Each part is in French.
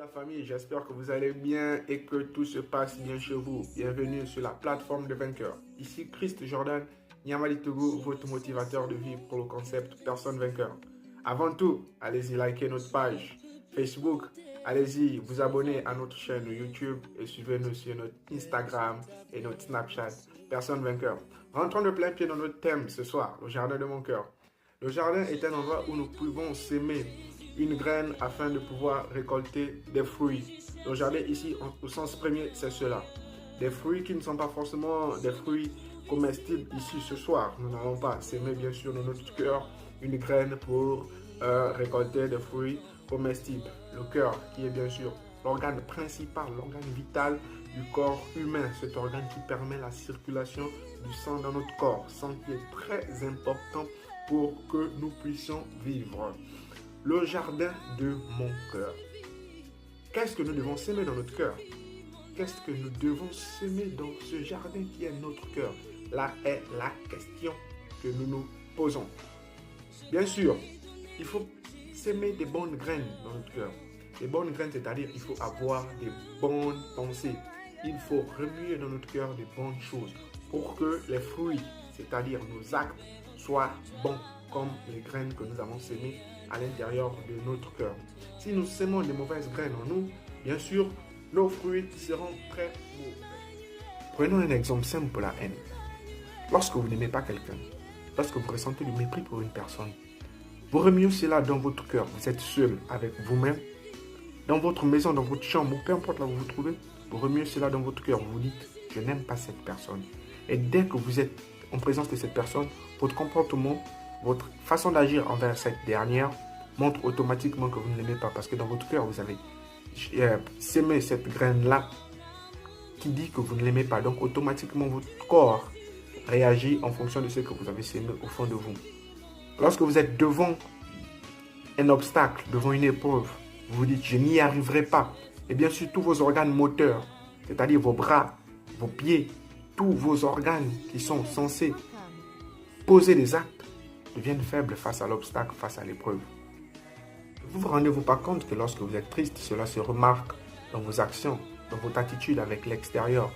la famille, j'espère que vous allez bien et que tout se passe bien chez vous. Bienvenue sur la plateforme de vainqueurs. Ici Christ Jordan, Niamali Togo, votre motivateur de vie pour le concept Personne Vainqueur. Avant tout, allez-y liker notre page Facebook, allez-y vous abonner à notre chaîne YouTube et suivez-nous sur notre Instagram et notre Snapchat Personne Vainqueur. Rentrons de plein pied dans notre thème ce soir, le jardin de mon cœur. Le jardin est un endroit où nous pouvons s'aimer une graine afin de pouvoir récolter des fruits. Le jardin ici, au sens premier, c'est cela. Des fruits qui ne sont pas forcément des fruits comestibles ici ce soir. Nous n'allons pas s'aimer bien sûr dans notre cœur une graine pour récolter des fruits comestibles. Le cœur qui est bien sûr l'organe principal, l'organe vital du corps humain. Cet organe qui permet la circulation du sang dans notre corps. Sang qui est très important pour que nous puissions vivre. Le jardin de mon cœur. Qu'est-ce que nous devons s'aimer dans notre cœur? Qu'est-ce que nous devons s'aimer dans ce jardin qui est notre cœur? Là est la question que nous nous posons. Bien sûr, il faut s'aimer des bonnes graines dans notre cœur. Les bonnes graines, c'est-à-dire il faut avoir des bonnes pensées. Il faut remuer dans notre cœur des bonnes choses pour que les fruits, c'est-à-dire nos actes, soient bons comme les graines que nous avons sémées à l'intérieur de notre cœur. Si nous sémons des mauvaises graines en nous, bien sûr, nos fruits seront très mauvais. Prenons un exemple simple pour la haine. Lorsque vous n'aimez pas quelqu'un, lorsque vous ressentez du mépris pour une personne, vous remuez cela dans votre cœur. Vous êtes seul avec vous-même, dans votre maison, dans votre chambre, ou peu importe là où vous vous trouvez, vous remuez cela dans votre cœur. Vous vous dites, je n'aime pas cette personne. Et dès que vous êtes en présence de cette personne, votre comportement, votre façon d'agir envers cette dernière montre automatiquement que vous ne l'aimez pas parce que dans votre cœur, vous avez sémé cette graine-là qui dit que vous ne l'aimez pas. Donc, automatiquement, votre corps réagit en fonction de ce que vous avez sémé au fond de vous. Lorsque vous êtes devant un obstacle, devant une épreuve, vous vous dites, je n'y arriverai pas. Et bien sûr, tous vos organes moteurs, c'est-à-dire vos bras, vos pieds, tous vos organes qui sont censés poser des actes, deviennent faibles face à l'obstacle, face à l'épreuve. Vous ne vous rendez-vous pas compte que lorsque vous êtes triste, cela se remarque dans vos actions, dans votre attitude avec l'extérieur,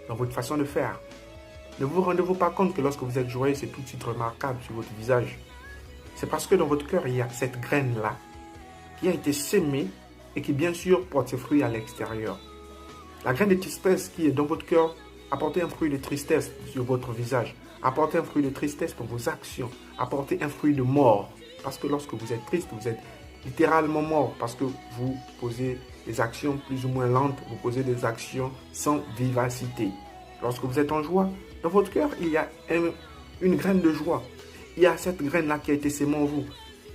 dans votre façon de faire. Ne vous rendez-vous pas compte que lorsque vous êtes joyeux, c'est tout de suite remarquable sur votre visage. C'est parce que dans votre cœur, il y a cette graine-là qui a été sémée et qui bien sûr porte ses fruits à l'extérieur. La graine de tristesse qui est dans votre cœur apporte un fruit de tristesse sur votre visage. Apportez un fruit de tristesse dans vos actions. Apportez un fruit de mort. Parce que lorsque vous êtes triste, vous êtes littéralement mort. Parce que vous posez des actions plus ou moins lentes. Vous posez des actions sans vivacité. Lorsque vous êtes en joie, dans votre cœur, il y a une graine de joie. Il y a cette graine-là qui a été sémée en vous.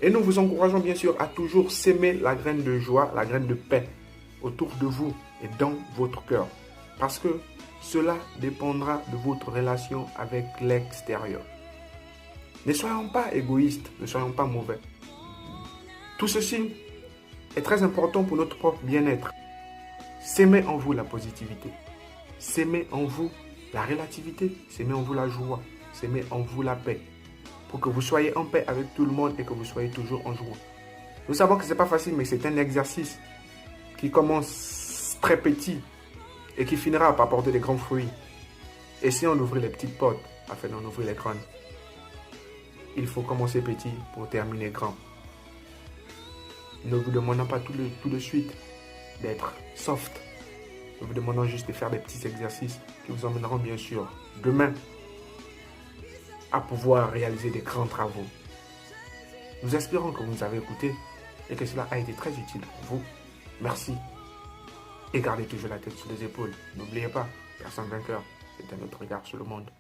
Et nous vous encourageons bien sûr à toujours s'aimer la graine de joie, la graine de paix autour de vous et dans votre cœur. Parce que cela dépendra de votre relation avec l'extérieur. Ne soyons pas égoïstes, ne soyons pas mauvais. Tout ceci est très important pour notre propre bien-être. S'aimer en vous la positivité. S'aimer en vous la relativité. S'aimer en vous la joie. S'aimer en vous la paix. Pour que vous soyez en paix avec tout le monde et que vous soyez toujours en joie. Nous savons que ce n'est pas facile, mais c'est un exercice qui commence très petit et qui finira par porter des grands fruits. Essayons d'ouvrir les petites portes afin d'en ouvrir les grandes. Il faut commencer petit pour terminer grand. Ne vous demandons pas tout de suite d'être soft. Nous vous demandons juste de faire des petits exercices qui vous emmèneront bien sûr demain à pouvoir réaliser des grands travaux. Nous espérons que vous nous avez écoutés et que cela a été très utile pour vous. Merci. Et gardez toujours la tête sur les épaules. N'oubliez pas, personne vainqueur, c'est un autre regard sur le monde.